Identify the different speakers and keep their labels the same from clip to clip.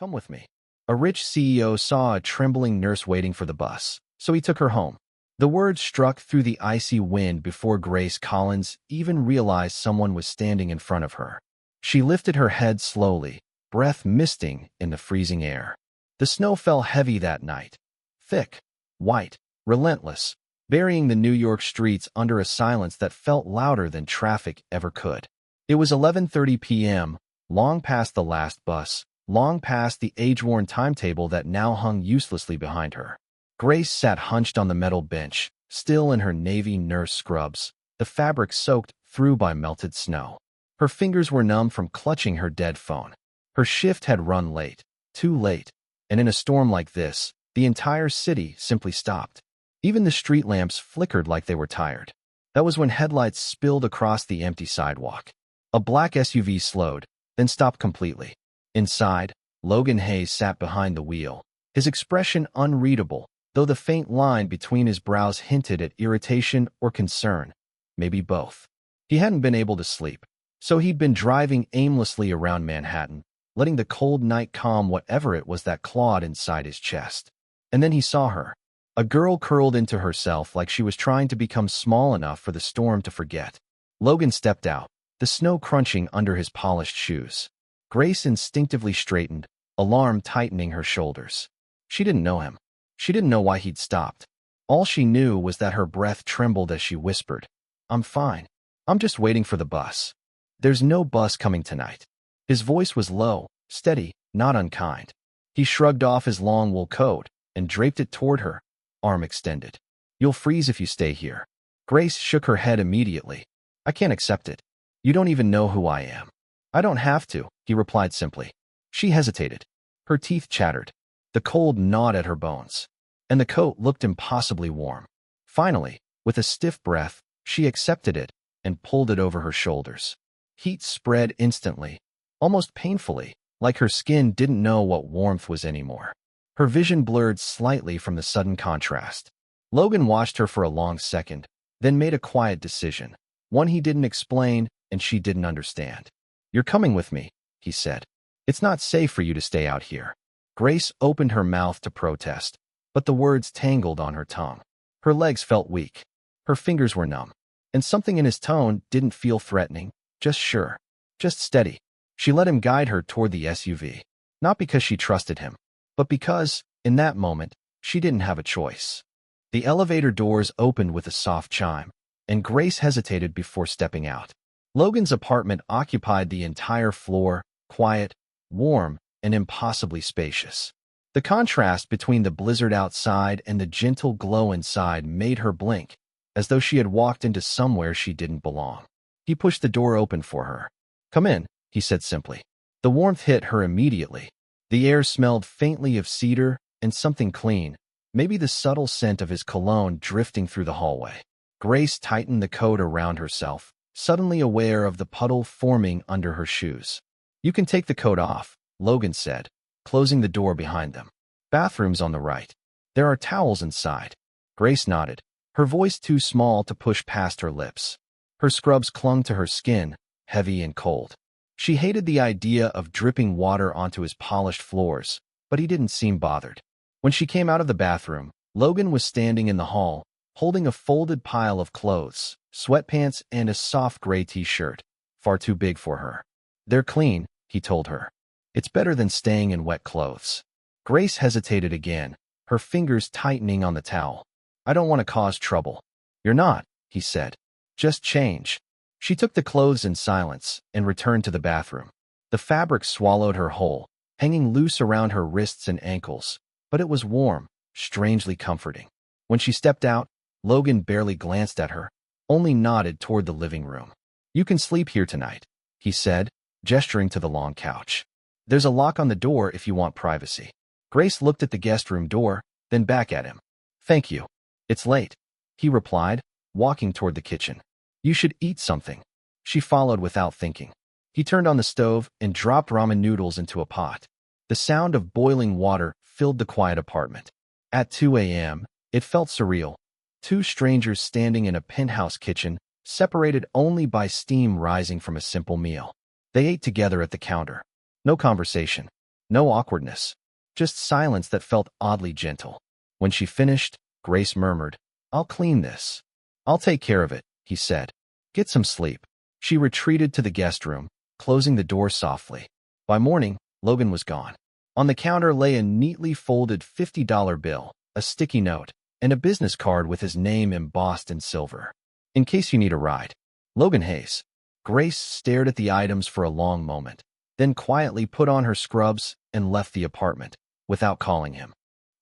Speaker 1: Come with me. A rich CEO saw a trembling nurse waiting for the bus, so he took her home. The words struck through the icy wind before Grace Collins even realized someone was standing in front of her. She lifted her head slowly, breath misting in the freezing air. The snow fell heavy that night. Thick, white, relentless, burying the New York streets under a silence that felt louder than traffic ever could. It was 11:30 p.m., long past the last bus, long past the age-worn timetable that now hung uselessly behind her. Grace sat hunched on the metal bench, still in her navy nurse scrubs, the fabric soaked through by melted snow. Her fingers were numb from clutching her dead phone. Her shift had run late, too late, and in a storm like this, the entire city simply stopped. Even the street lamps flickered like they were tired. That was when headlights spilled across the empty sidewalk. A black SUV slowed, then stopped completely. Inside, Logan Hayes sat behind the wheel, his expression unreadable, though the faint line between his brows hinted at irritation or concern, maybe both. He hadn't been able to sleep, so he'd been driving aimlessly around Manhattan, letting the cold night calm whatever it was that clawed inside his chest. And then he saw her, a girl curled into herself like she was trying to become small enough for the storm to forget. Logan stepped out, the snow crunching under his polished shoes. Grace instinctively straightened, alarm tightening her shoulders. She didn't know him. She didn't know why he'd stopped. All she knew was that her breath trembled as she whispered, "I'm fine. I'm just waiting for the bus. There's no bus coming tonight." His voice was low, steady, not unkind. He shrugged off his long wool coat and draped it toward her, arm extended. "You'll freeze if you stay here." Grace shook her head immediately. "I can't accept it. You don't even know who I am." "I don't have to," he replied simply. She hesitated. Her teeth chattered. The cold gnawed at her bones, and the coat looked impossibly warm. Finally, with a stiff breath, she accepted it and pulled it over her shoulders. Heat spread instantly, almost painfully, like her skin didn't know what warmth was anymore. Her vision blurred slightly from the sudden contrast. Logan watched her for a long second, then made a quiet decision, one he didn't explain and she didn't understand. "You're coming with me," he said. "It's not safe for you to stay out here." Grace opened her mouth to protest, but the words tangled on her tongue. Her legs felt weak. Her fingers were numb. And something in his tone didn't feel threatening, just sure, just steady. She let him guide her toward the SUV, not because she trusted him, but because, in that moment, she didn't have a choice. The elevator doors opened with a soft chime, and Grace hesitated before stepping out. Logan's apartment occupied the entire floor, quiet, warm, and impossibly spacious. The contrast between the blizzard outside and the gentle glow inside made her blink, as though she had walked into somewhere she didn't belong. He pushed the door open for her. "Come in," he said simply. The warmth hit her immediately. The air smelled faintly of cedar and something clean, maybe the subtle scent of his cologne drifting through the hallway. Grace tightened the coat around herself, suddenly aware of the puddle forming under her shoes. "You can take the coat off," Logan said, closing the door behind them. "Bathroom's on the right. There are towels inside." Grace nodded, her voice too small to push past her lips. Her scrubs clung to her skin, heavy and cold. She hated the idea of dripping water onto his polished floors, but he didn't seem bothered. When she came out of the bathroom, Logan was standing in the hall, holding a folded pile of clothes, sweatpants and a soft gray t-shirt, far too big for her. "They're clean," he told her. "It's better than staying in wet clothes." Grace hesitated again, her fingers tightening on the towel. "I don't want to cause trouble." "You're not," he said. "Just change." She took the clothes in silence and returned to the bathroom. The fabric swallowed her whole, hanging loose around her wrists and ankles, but it was warm, strangely comforting. When she stepped out, Logan barely glanced at her, only nodded toward the living room. "You can sleep here tonight," he said, gesturing to the long couch. "There's a lock on the door if you want privacy." Grace looked at the guest room door, then back at him. "Thank you. It's late," he replied, walking toward the kitchen. "You should eat something." She followed without thinking. He turned on the stove and dropped ramen noodles into a pot. The sound of boiling water filled the quiet apartment. At 2 a.m., it felt surreal. Two strangers standing in a penthouse kitchen, separated only by steam rising from a simple meal. They ate together at the counter. No conversation. No awkwardness. Just silence that felt oddly gentle. When she finished, Grace murmured, "I'll clean this." "I'll take care of it," he said. "Get some sleep." She retreated to the guest room, closing the door softly. By morning, Logan was gone. On the counter lay a neatly folded $50 bill, a sticky note, and a business card with his name embossed in silver. "In case you need a ride. Logan Hayes." Grace stared at the items for a long moment, then quietly put on her scrubs and left the apartment, without calling him.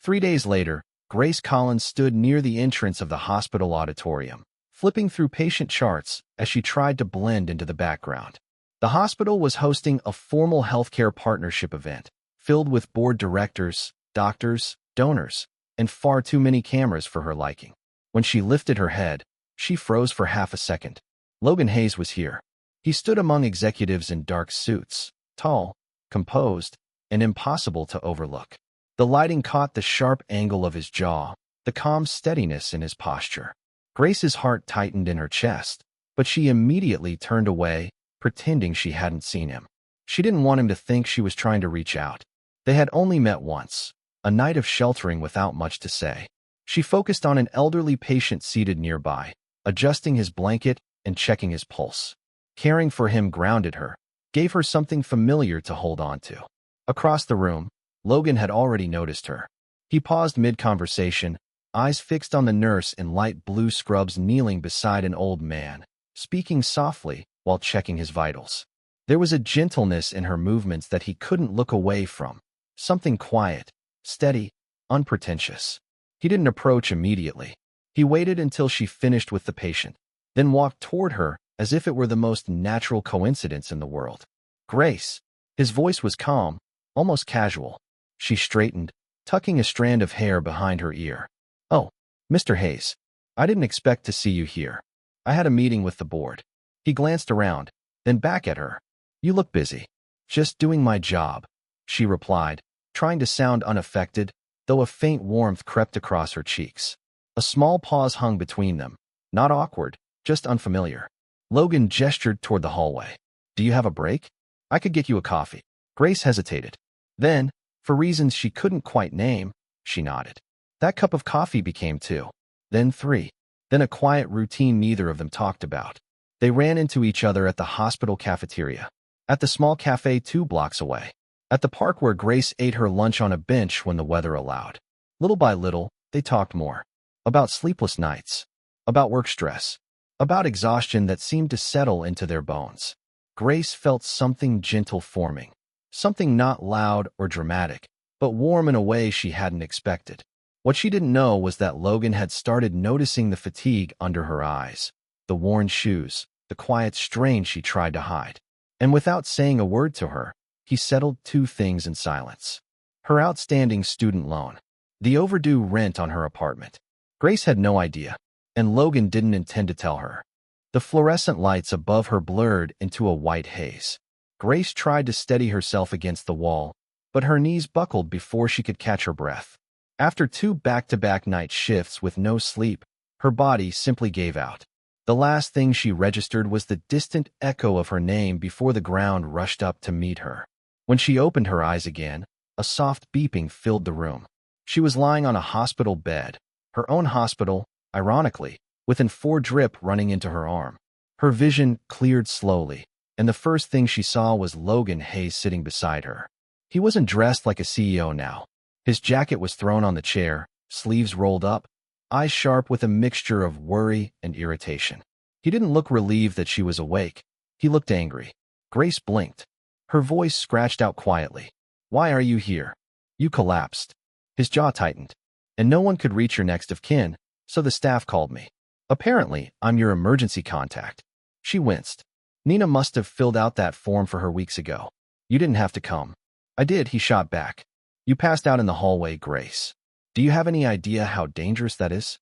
Speaker 1: 3 days later, Grace Collins stood near the entrance of the hospital auditorium, flipping through patient charts as she tried to blend into the background. The hospital was hosting a formal healthcare partnership event, filled with board directors, doctors, donors, and far too many cameras for her liking. When she lifted her head, she froze for half a second. Logan Hayes was here. He stood among executives in dark suits, tall, composed, and impossible to overlook. The lighting caught the sharp angle of his jaw, the calm steadiness in his posture. Grace's heart tightened in her chest, but she immediately turned away, pretending she hadn't seen him. She didn't want him to think she was trying to reach out. They had only met once, a night of sheltering without much to say. She focused on an elderly patient seated nearby, adjusting his blanket and checking his pulse. Caring for him grounded her, gave her something familiar to hold on to. Across the room, Logan had already noticed her. He paused mid-conversation, eyes fixed on the nurse in light blue scrubs kneeling beside an old man, speaking softly while checking his vitals. There was a gentleness in her movements that he couldn't look away from, something quiet, steady, unpretentious. He didn't approach immediately. He waited until she finished with the patient, then walked toward her as if it were the most natural coincidence in the world. "Grace." His voice was calm, almost casual. She straightened, tucking a strand of hair behind her ear. "Oh, Mr. Hayes, I didn't expect to see you here. I had a meeting with the board." He glanced around, then back at her. "You look busy." "Just doing my job," she replied, trying to sound unaffected, though a faint warmth crept across her cheeks. A small pause hung between them, not awkward, just unfamiliar. Logan gestured toward the hallway. "Do you have a break? I could get you a coffee." Grace hesitated. Then, for reasons she couldn't quite name, she nodded. That cup of coffee became 2, then 3, then a quiet routine neither of them talked about. They ran into each other at the hospital cafeteria, at the small cafe 2 blocks away, at the park where Grace ate her lunch on a bench when the weather allowed. Little by little, they talked more. About sleepless nights, about work stress, about exhaustion that seemed to settle into their bones. Grace felt something gentle forming, something not loud or dramatic, but warm in a way she hadn't expected. What she didn't know was that Logan had started noticing the fatigue under her eyes, the worn shoes, the quiet strain she tried to hide. And without saying a word to her, he settled 2 things in silence. Her outstanding student loan, the overdue rent on her apartment. Grace had no idea, and Logan didn't intend to tell her. The fluorescent lights above her blurred into a white haze. Grace tried to steady herself against the wall, but her knees buckled before she could catch her breath. After 2 back-to-back night shifts with no sleep, her body simply gave out. The last thing she registered was the distant echo of her name before the ground rushed up to meet her. When she opened her eyes again, a soft beeping filled the room. She was lying on a hospital bed, her own hospital, ironically, with an 4 drip running into her arm. Her vision cleared slowly, and the first thing she saw was Logan Hayes sitting beside her. He wasn't dressed like a CEO now. His jacket was thrown on the chair, sleeves rolled up, eyes sharp with a mixture of worry and irritation. He didn't look relieved that she was awake. He looked angry. Grace blinked. Her voice scratched out quietly. "Why are you here?" "You collapsed." His jaw tightened. "And no one could reach your next of kin, so the staff called me. Apparently, I'm your emergency contact." She winced. "Nina must have filled out that form for her weeks ago. You didn't have to come." "I did," he shot back. "You passed out in the hallway, Grace. Do you have any idea how dangerous that is?"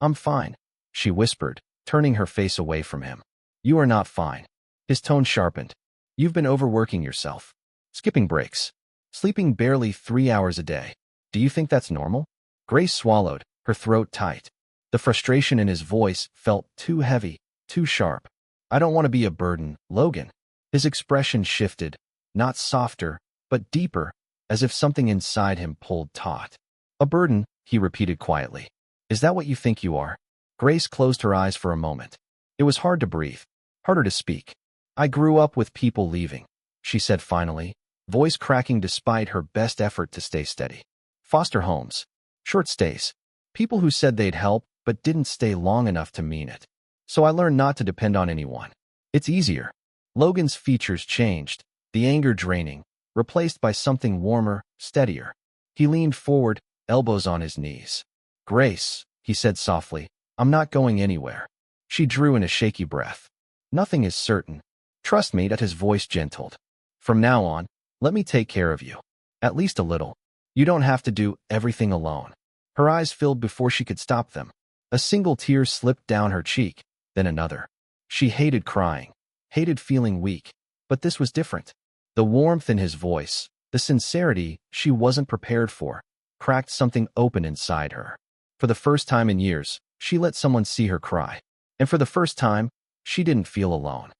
Speaker 1: "I'm fine," she whispered, turning her face away from him. "You are not fine." His tone sharpened. "You've been overworking yourself. Skipping breaks. Sleeping barely 3 hours a day. Do you think that's normal?" Grace swallowed, her throat tight. The frustration in his voice felt too heavy, too sharp. "I don't want to be a burden, Logan." His expression shifted, not softer, but deeper, as if something inside him pulled taut. A burden, he repeated quietly. Is that what you think you are? Grace closed her eyes for a moment. It was hard to breathe, harder to speak. I grew up with people leaving, she said finally, voice cracking despite her best effort to stay steady. Foster homes, short stays, people who said they'd help but didn't stay long enough to mean it. So I learned not to depend on anyone. It's easier. Logan's features changed, the anger draining, replaced by something warmer, steadier. He leaned forward, elbows on his knees. Grace, he said softly, I'm not going anywhere. She drew in a shaky breath. Nothing is certain. Trust me, that his voice gentled. From now on, let me take care of you. At least a little. You don't have to do everything alone. Her eyes filled before she could stop them. A single tear slipped down her cheek, then another. She hated crying, hated feeling weak, but this was different. The warmth in his voice, the sincerity she wasn't prepared for, cracked something open inside her. For the first time in years, she let someone see her cry. And for the first time, she didn't feel alone.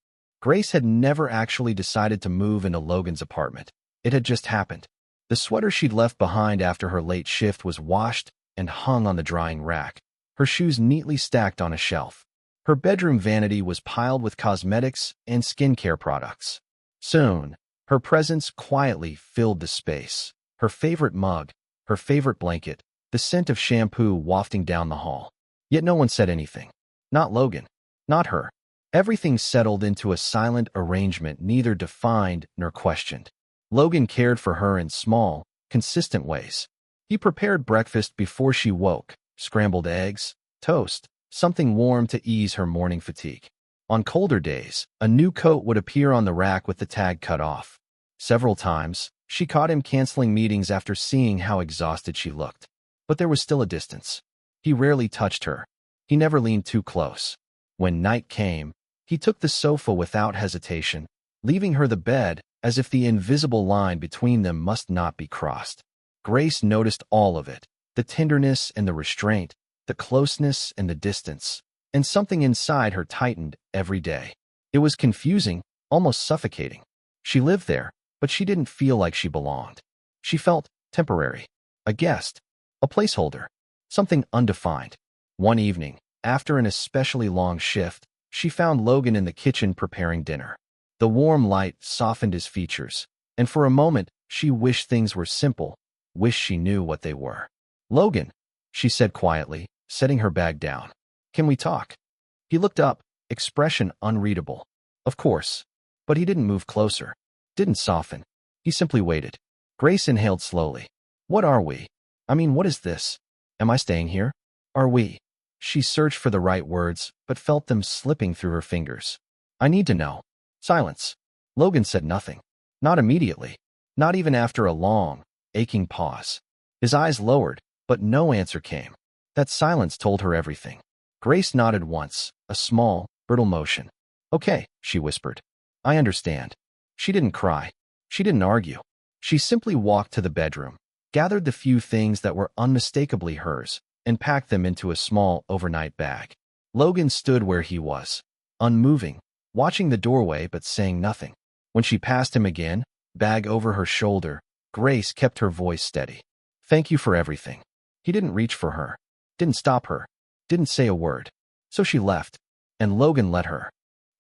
Speaker 1: Grace had never actually decided to move into Logan's apartment. It had just happened. The sweater she'd left behind after her late shift was washed and hung on the drying rack, her shoes neatly stacked on a shelf. Her bedroom vanity was piled with cosmetics and skincare products. Soon, her presence quietly filled the space. Her favorite mug, her favorite blanket, the scent of shampoo wafting down the hall. Yet no one said anything. Not Logan. Not her. Everything settled into a silent arrangement neither defined nor questioned. Logan cared for her in small, consistent ways. He prepared breakfast before she woke, scrambled eggs, toast, something warm to ease her morning fatigue. On colder days, a new coat would appear on the rack with the tag cut off. Several times, she caught him canceling meetings after seeing how exhausted she looked. But there was still a distance. He rarely touched her. He never leaned too close. When night came, he took the sofa without hesitation, leaving her the bed as if the invisible line between them must not be crossed. Grace noticed all of it, the tenderness and the restraint, the closeness and the distance, and something inside her tightened every day. It was confusing, almost suffocating. She lived there, but she didn't feel like she belonged. She felt temporary, a guest, a placeholder, something undefined. One evening, after an especially long shift, she found Logan in the kitchen preparing dinner. The warm light softened his features, and for a moment she wished things were simple, wished she knew what they were. Logan, she said quietly, setting her bag down. Can we talk? He looked up, expression unreadable. Of course. But he didn't move closer, didn't soften. He simply waited. Grace inhaled slowly. What are we? I mean, what is this? Am I staying here? Are we? She searched for the right words, but felt them slipping through her fingers. I need to know. Silence. Logan said nothing. Not immediately. Not even after a long, aching pause. His eyes lowered, but no answer came. That silence told her everything. Grace nodded once, a small, brittle motion. Okay, she whispered. I understand. She didn't cry. She didn't argue. She simply walked to the bedroom, gathered the few things that were unmistakably hers, and packed them into a small overnight bag. Logan stood where he was, unmoving, watching the doorway but saying nothing. When she passed him again, bag over her shoulder, Grace kept her voice steady. Thank you for everything. He didn't reach for her, didn't stop her, didn't say a word. So she left, and Logan let her.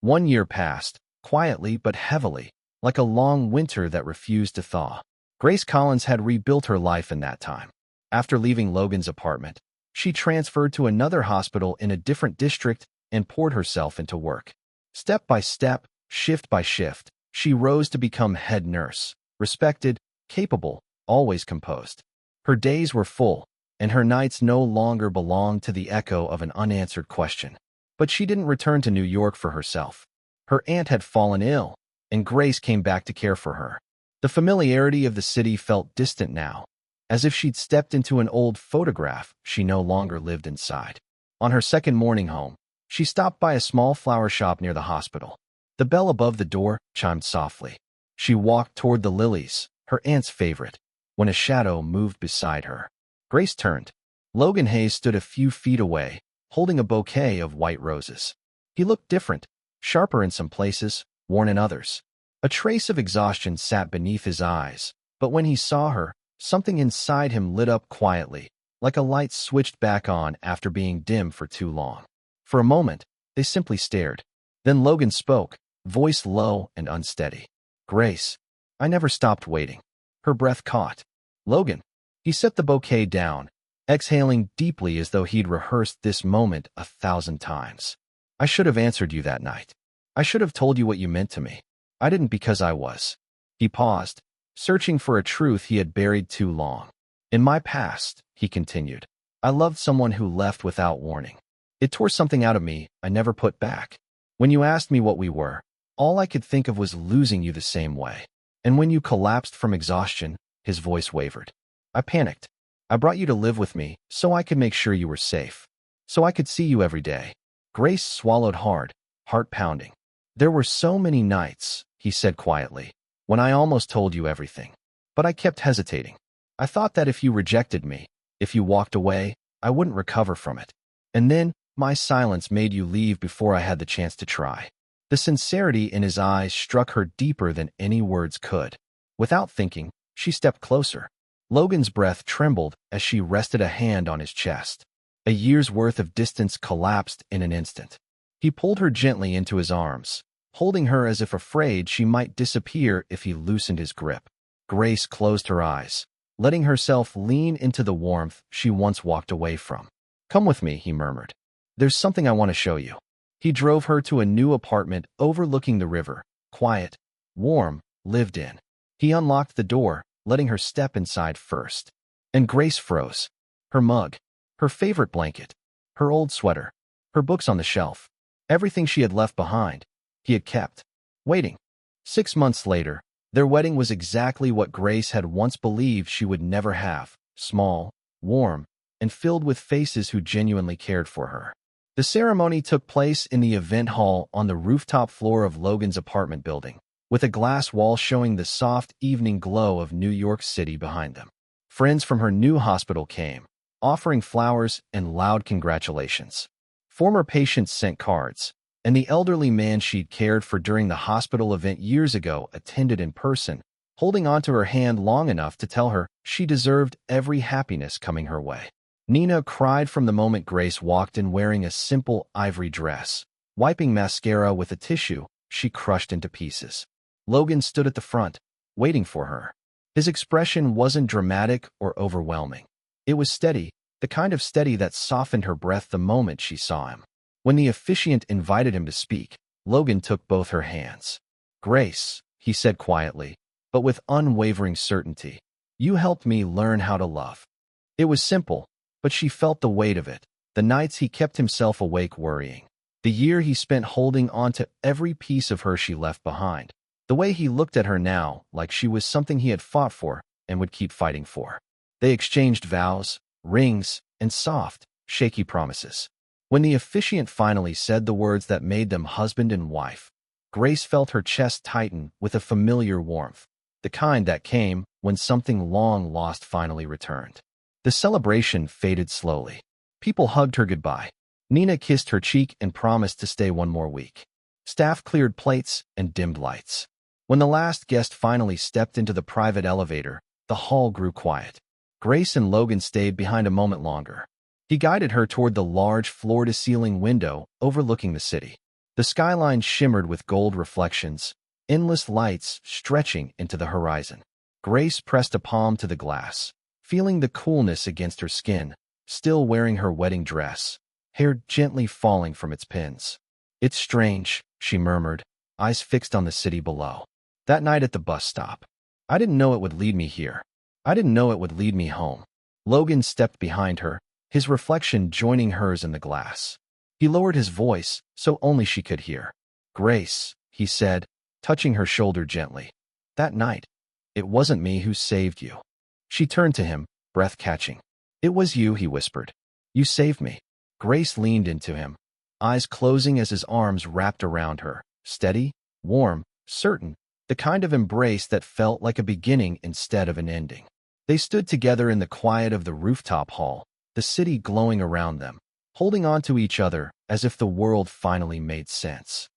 Speaker 1: 1 year passed, quietly but heavily, like a long winter that refused to thaw. Grace Collins had rebuilt her life in that time. After leaving Logan's apartment, she transferred to another hospital in a different district and poured herself into work. Step by step, shift by shift, she rose to become head nurse, respected, capable, always composed. Her days were full, and her nights no longer belonged to the echo of an unanswered question. But she didn't return to New York for herself. Her aunt had fallen ill, and Grace came back to care for her. The familiarity of the city felt distant now, as if she'd stepped into an old photograph she no longer lived inside. On her second morning home, she stopped by a small flower shop near the hospital. The bell above the door chimed softly. She walked toward the lilies, her aunt's favorite, when a shadow moved beside her. Grace turned. Logan Hayes stood a few feet away, holding a bouquet of white roses. He looked different, sharper in some places, worn in others. A trace of exhaustion sat beneath his eyes, But when he saw her, something inside him lit up quietly, like a light switched back on after being dim for too long. For a moment, they simply stared. Then Logan spoke, voice low and unsteady. "Grace, I never stopped waiting." Her breath caught. "Logan." He set the bouquet down, exhaling deeply as though he'd rehearsed this moment 1,000 times. "I should have answered you that night. I should have told you what you meant to me. I didn't because I was." He paused, searching for a truth he had buried too long. "In my past," he continued, "I loved someone who left without warning. It tore something out of me I never put back. When you asked me what we were, all I could think of was losing you the same way. And when you collapsed from exhaustion," his voice wavered, "I panicked. I brought you to live with me so I could make sure you were safe. So I could see you every day." Grace swallowed hard, heart pounding. "There were so many nights," he said quietly, "when I almost told you everything. But I kept hesitating. I thought that if you rejected me, if you walked away, I wouldn't recover from it. And then, my silence made you leave before I had the chance to try." The sincerity in his eyes struck her deeper than any words could. Without thinking, she stepped closer. Logan's breath trembled as she rested a hand on his chest. A year's worth of distance collapsed in an instant. He pulled her gently into his arms, holding her as if afraid she might disappear if he loosened his grip. Grace closed her eyes, letting herself lean into the warmth she once walked away from. "Come with me," he murmured. "There's something I want to show you." He drove her to a new apartment overlooking the river, quiet, warm, lived in. He unlocked the door, letting her step inside first. And Grace froze. Her mug, her favorite blanket, her old sweater, her books on the shelf. Everything she had left behind, he had kept. Waiting. 6 months later, their wedding was exactly what Grace had once believed she would never have: small, warm, and filled with faces who genuinely cared for her. The ceremony took place in the event hall on the rooftop floor of Logan's apartment building, with a glass wall showing the soft evening glow of New York City behind them. Friends from her new hospital came, offering flowers and loud congratulations. Former patients sent cards, and the elderly man she'd cared for during the hospital event years ago attended in person, holding onto her hand long enough to tell her she deserved every happiness coming her way. Nina cried from the moment Grace walked in wearing a simple ivory dress. Wiping mascara with a tissue, she crushed into pieces. Logan stood at the front, waiting for her. His expression wasn't dramatic or overwhelming. It was steady, the kind of steady that softened her breath the moment she saw him. When the officiant invited him to speak, Logan took both her hands. "Grace," he said quietly, but with unwavering certainty, "you helped me learn how to love." It was simple, but she felt the weight of it. The nights he kept himself awake worrying. The year he spent holding on to every piece of her she left behind. The way he looked at her now, like she was something he had fought for and would keep fighting for. They exchanged vows, rings, and soft, shaky promises. When the officiant finally said the words that made them husband and wife, Grace felt her chest tighten with a familiar warmth, the kind that came when something long lost finally returned. The celebration faded slowly. People hugged her goodbye. Nina kissed her cheek and promised to stay one more week. Staff cleared plates and dimmed lights. When the last guest finally stepped into the private elevator, the hall grew quiet. Grace and Logan stayed behind a moment longer. He guided her toward the large floor-to-ceiling window overlooking the city. The skyline shimmered with gold reflections, endless lights stretching into the horizon. Grace pressed a palm to the glass, feeling the coolness against her skin, still wearing her wedding dress, hair gently falling from its pins. "It's strange," she murmured, eyes fixed on the city below. "That night at the bus stop. I didn't know it would lead me here. I didn't know it would lead me home." Logan stepped behind her, his reflection joining hers in the glass. He lowered his voice so only she could hear. "Grace," he said, touching her shoulder gently. "That night, it wasn't me who saved you." She turned to him, breath catching. "It was you," he whispered. "You saved me." Grace leaned into him, eyes closing as his arms wrapped around her, steady, warm, certain, the kind of embrace that felt like a beginning instead of an ending. They stood together in the quiet of the rooftop hall, the city glowing around them, holding on to each other as if the world finally made sense.